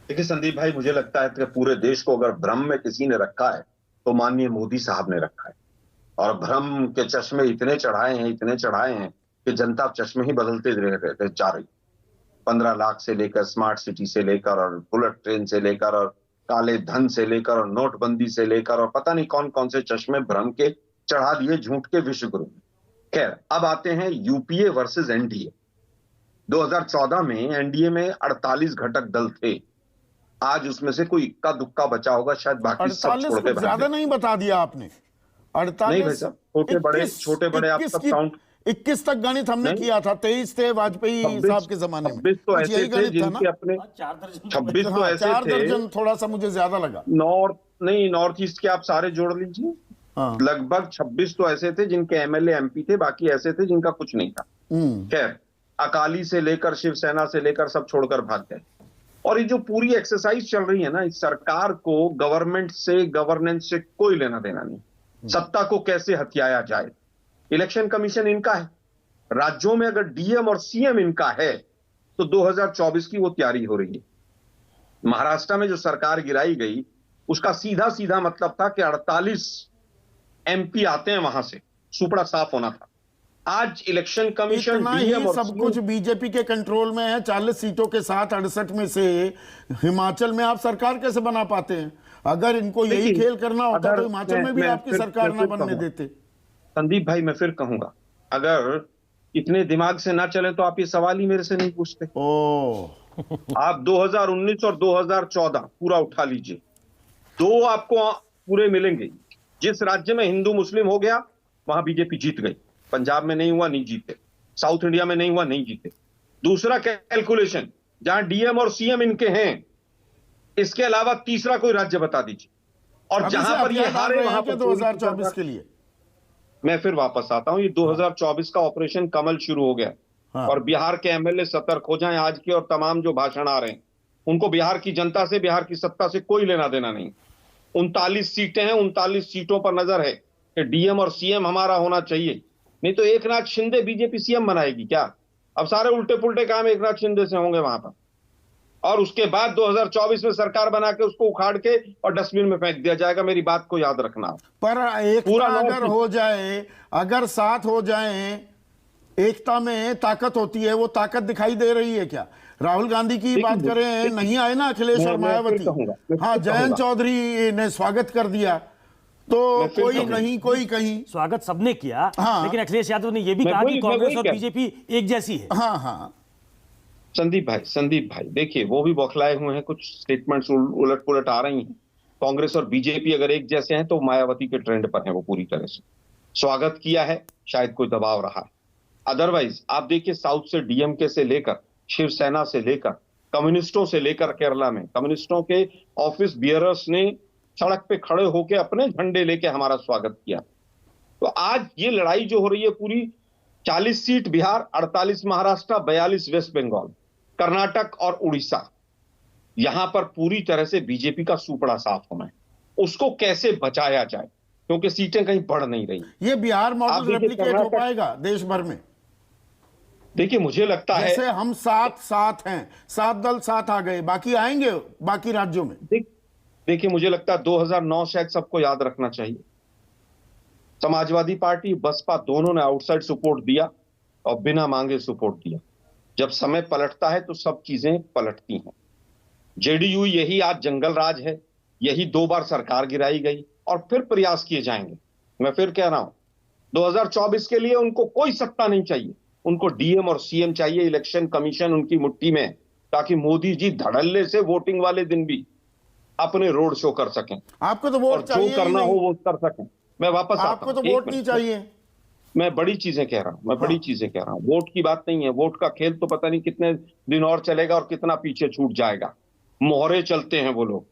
देखिए संदीप भाई, मुझे लगता है कि पूरे देश को अगर भ्रम में किसी ने रखा है तो माननीय मोदी साहब ने रखा है। और भ्रम के चश्मे इतने चढ़ाए हैं कि जनता अब चश्मे ही बदलते रह जा रही। 15 लाख से लेकर स्मार्ट सिटी से लेकर और बुलेट ट्रेन से लेकर और काले धन से लेकर और नोटबंदी से लेकर और पता नहीं कौन कौन से चश्मे भ्रम के चढ़ा दिए झूठ के विश्व गुरु ने। खैर, अब आते हैं यूपीए वर्सेस एनडीए। 2014 में एनडीए में 48 घटक दल थे। आज उसमें से कोई इक्का दुक्का बचा होगा, शायद बाकी सब 48 छोड़ के कुछ भाग ज्यादा गए। नहीं बता दिया आपने। नहीं भाई 48, साहब, छोटे बड़े आप 21 सब की काउंट 21 तक गणित हमने नहीं। किया था। 23 थे वाजपेयी 26 साहब के जमाने में, 26 तो कुछ ऐसे यही थे गणित था ना। जिनके अपने हाँ, 4 दर्जन 26 तो हाँ, ऐसे 4 थे। दर्जन थोड़ा सा मुझे ज्यादा लगा। नॉर्थ ईस्ट के आप सारे जोड़ लीजिए। हाँ। लगभग 26 तो ऐसे थे जिनके एमएलए एमपी थे, बाकी ऐसे थे जिनका कुछ नहीं था। खैर, अकाली से लेकर शिवसेना से लेकर सब छोड़कर भाग गए। और ये जो पूरी एक्सरसाइज चल रही है ना, इस सरकार को गवर्नमेंट से, गवर्नेंस से कोई लेना देना नहीं। सत्ता को कैसे हथियाया जाए, इलेक्शन कमीशन इनका है। राज्यों में अगर डीएम और सीएम इनका है तो 2024 की वो तैयारी हो रही है। महाराष्ट्र में जो सरकार गिराई गई उसका सीधा सीधा मतलब था कि 48 एमपी आते हैं वहां से, सुपड़ा साफ होना था। आज इलेक्शन कमीशन, इतना ही डीएम और सब कुछ बीजेपी के कंट्रोल में है। 40 सीटों के साथ 68 में से हिमाचल में आप सरकार कैसे बना पाते हैं? अगर इनको यही खेल करना होता तो हिमाचल में भी आपकी सरकार ना बनने देते। संदीप भाई, मैं फिर कहूंगा, अगर इतने दिमाग से ना चले तो आप ये सवाल ही मेरे से नहीं पूछते। आप 2019 और 2014 पूरा उठा लीजिए, दो आपको पूरे मिलेंगे। जिस राज्य में हिंदू मुस्लिम हो गया वहां बीजेपी जीत गई। पंजाब में नहीं हुआ, नहीं जीते। साउथ इंडिया में नहीं हुआ, नहीं जीते। दूसरा कैलकुलेशन, जहां डीएम और सीएम इनके हैं, इसके अलावा तीसरा कोई राज्य बता दीजिए। और जहां पर ये हारे वहां पर 2024 के लिए मैं फिर वापस आता हूं। ये 2024 का ऑपरेशन कमल शुरू हो गया। हाँ। और बिहार के एमएलए सतर्क हो जाएं। आज के और तमाम जो भाषण आ रहे हैं उनको बिहार की जनता से, बिहार की सत्ता से कोई लेना देना नहीं। 39 सीटें हैं, 39 सीटों पर नजर है कि डीएम और सीएम हमारा होना चाहिए। नहीं तो एकनाथ शिंदे बीजेपी सीएम बनाएगी क्या? अब सारे उल्टे पुल्टे काम एकनाथ शिंदे से होंगे वहां पर। और उसके बाद 2024 में सरकार बना के उसको उखाड़ के और डस्टबिन में फेंक दिया जाएगा। मेरी बात को याद रखना। पर एकता अगर हो जाए, अगर साथ हो जाए, एकता में ताकत होती है। वो ताकत दिखाई दे रही है क्या? राहुल गांधी की बात करें, नहीं आए ना अखिलेश और मायावती। हाँ, जयंत चौधरी ने स्वागत कर दिया तो कोई कहीं कोई कहीं। स्वागत सबने किया। हाँ। लेकिन अखिलेश यादव ने यह भी कहा कि कांग्रेस और बीजेपी एक जैसी है। हाँ हाँ। संदीप भाई देखिए, वो भी बौखलाए हुए हैं। कुछ स्टेटमेंट्स उलट पुलट आ रही हैं। कांग्रेस और बीजेपी अगर एक जैसे हैं तो मायावती के ट्रेंड पर हैं वो पूरी तरह से। स्वागत किया है, शायद कोई दबाव रहा है। अदरवाइज आप देखिए, साउथ से डीएमके से लेकर, शिवसेना से लेकर, कम्युनिस्टों से लेकर, केरला में कम्युनिस्टों के ऑफिस बियरर्स ने सड़क पे खड़े होकर अपने झंडे लेके हमारा स्वागत किया। तो आज ये लड़ाई जो हो रही है पूरी, 40 सीट बिहार, 48 महाराष्ट्र, 42 वेस्ट बंगाल, कर्नाटक और उड़ीसा, यहां पर पूरी तरह से बीजेपी का सुपड़ा साफ होना है। उसको कैसे बचाया जाए, क्योंकि सीटें कहीं बढ़ नहीं रही। ये बिहार मॉडल रेप्लिकेट हो पाएगा देश भर में? देखिए, मुझे लगता है जैसे हम साथ हैं, 7 दल साथ आ गए, बाकी आएंगे बाकी राज्यों में। देखिए, मुझे लगता है 2009 शायद सबको याद रखना चाहिए। समाजवादी पार्टी, बसपा दोनों ने आउटसाइड सपोर्ट दिया और बिना मांगे सपोर्ट दिया। जब समय पलटता है तो सब चीजें पलटती हैं। जेडीयू, यही आज जंगल राज है। यही 2 बार सरकार गिराई गई और फिर प्रयास किए जाएंगे। मैं फिर कह रहा हूं, 2024 के लिए उनको कोई सत्ता नहीं चाहिए। उनको डीएम और सीएम चाहिए, इलेक्शन कमीशन उनकी मुट्ठी में, ताकि मोदी जी धड़ल्ले से वोटिंग वाले दिन भी अपने रोड शो कर सकें। आपको तो वोट चाहिए, जो करना हो वो कर सकें। मैं वापस आता हूं। आपको तो वोट नहीं चाहिए। मैं बड़ी चीजें कह रहा हूं, वोट की बात नहीं है। वोट का खेल तो पता नहीं कितने दिन और चलेगा और कितना पीछे छूट जाएगा। मोहरे चलते हैं वो लोग।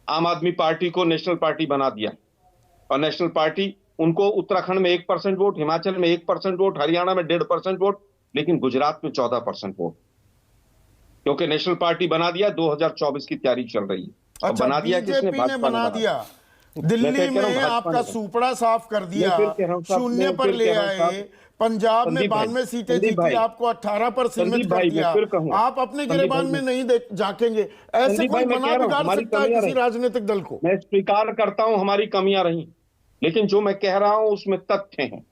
आम आदमी पार्टी को नेशनल पार्टी बना दिया और नेशनल पार्टी, उनको उत्तराखंड में 1% वोट, हिमाचल में 1% वोट, हरियाणा में 1.5% वोट, लेकिन गुजरात में 14% वोट, क्योंकि नेशनल पार्टी बना दिया। 2024 की तैयारी चल रही है। अच्छा, बना दिया किसने? बीजेपी ने बना दिया। दिल्ली में आपका सुपड़ा साफ कर दिया, शून्य पर ले आए, पंजाब में संदीप भाई, 92 सीटें संदीप जीती, भाई, आपको 18 पर सीमित संदीप कर भाई, दिया। मैं फिर कहूं, आप अपने संदीप गिरेबान भाई, में नहीं झांकेंगे। ऐसे संदीप कोई भाई, मैं बना कह रहा हूं बिगाड़ हमारी सकता है कमियां किसी रही, राजनीतिक दल को? मैं स्वीकार करता हूं हमारी कमियां रही, लेकिन जो मैं कह रहा हूं उसमें तथ्य हैं।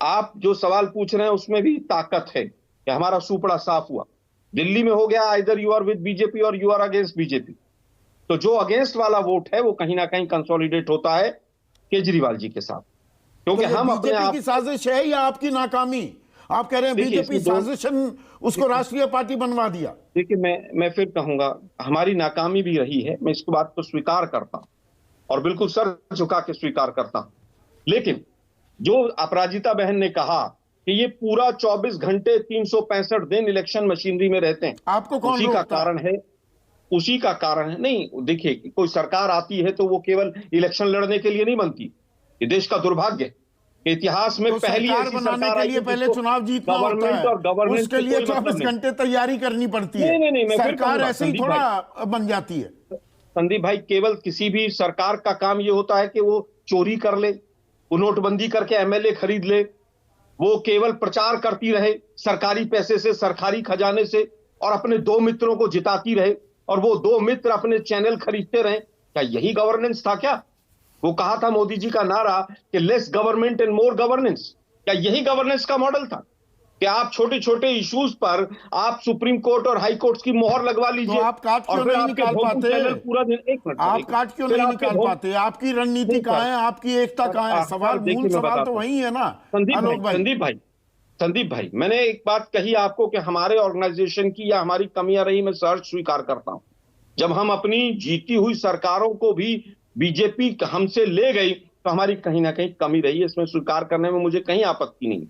आप जो सवाल पूछ रहे हैं उसमें भी ताकत है कि हमारा सुपड़ा साफ हुआ। दिल्ली में हो गया either you are with BJP और यू आर अगेंस्ट बीजेपी। तो जो अगेंस्ट वाला वोट है वो कहीं ना कहीं कंसोलिडेट होता है केजरीवाल जी के साथ, क्योंकि तो ये हम अपने बीजेपी आप, की साजिश है या आपकी नाकामी? आप कह रहे हैं देखिए बीजेपी इसमें दो, साजिशन उसको राष्ट्रीय पार्टी बनवा दिया। देखिए मैं फिर कहूंगा हमारी नाकामी भी रही है, मैं इसको बात को स्वीकार करता हूं और बिल्कुल सर झुका के स्वीकार करता हूं। लेकिन जो अपराजिता बहन ने कहा कि ये पूरा 24 घंटे 365 दिन इलेक्शन मशीनरी में रहते हैं, आपको कौन उसी का रोकता है? कारण है, उसी का कारण है। नहीं देखिए, कोई सरकार आती है तो वो केवल इलेक्शन लड़ने के लिए नहीं बनती। ये देश का दुर्भाग्य है कि इतिहास में तो पहली सरकार ऐसी बनाने सरकार के आई लिए थी पहले जिसको चुनाव जीतना होता गवर्नमेंट है, और गवर्नेंस उसके से लिए कोई मतलब 24 नहीं। घंटे तैयारी करनी पड़ती है। नहीं, मैं फिर सरकार कहूंगा, ऐसे ही संदीप थोड़ा बन जाती है। संदीप भाई, केवल किसी भी सरकार का काम ये होता है कि वो चोरी कर ले, वो नोटबंदी करके एमएलए खरीद ले, वो केवल प्रचार करती रहे सरकारी पैसे से, सरकारी खजाने से, और अपने दो मित्रों को जिताती रहे, और वो दो मित्र अपने चैनल खरीदते रहे। क्या यही गवर्नेंस था क्या? वो कहा था मोदी जी का नारा कि less government and more governance. क्या यही गवर्नेंस का मॉडल था कि आप छोटे छोटे इश्यूज पर आप सुप्रीम कोर्ट और हाई कोर्ट की मोहर लगवा लीजिए, तो आप काट और क्यों फिर नहीं आपके निकाल भोंदू पाते? चैनल पूरा दिन, एक मिनट, आप काट क्यों नहीं निकाल पाते? आपकी रणनीति कहाँ है, आपकी एकता कहाँ है? सवाल, मूल सवाल तो वही है ना आलोक भाई। संदीप भाई, मैंने एक बात कही आपको कि हमारे ऑर्गेनाइजेशन की या हमारी कमियां रही, मैं सहर्ष स्वीकार करता हूं। जब हम अपनी जीती हुई सरकारों को भी बीजेपी हमसे ले गई तो हमारी कहीं ना कहीं कमी रही है, इसमें स्वीकार करने में मुझे कहीं आपत्ति नहीं।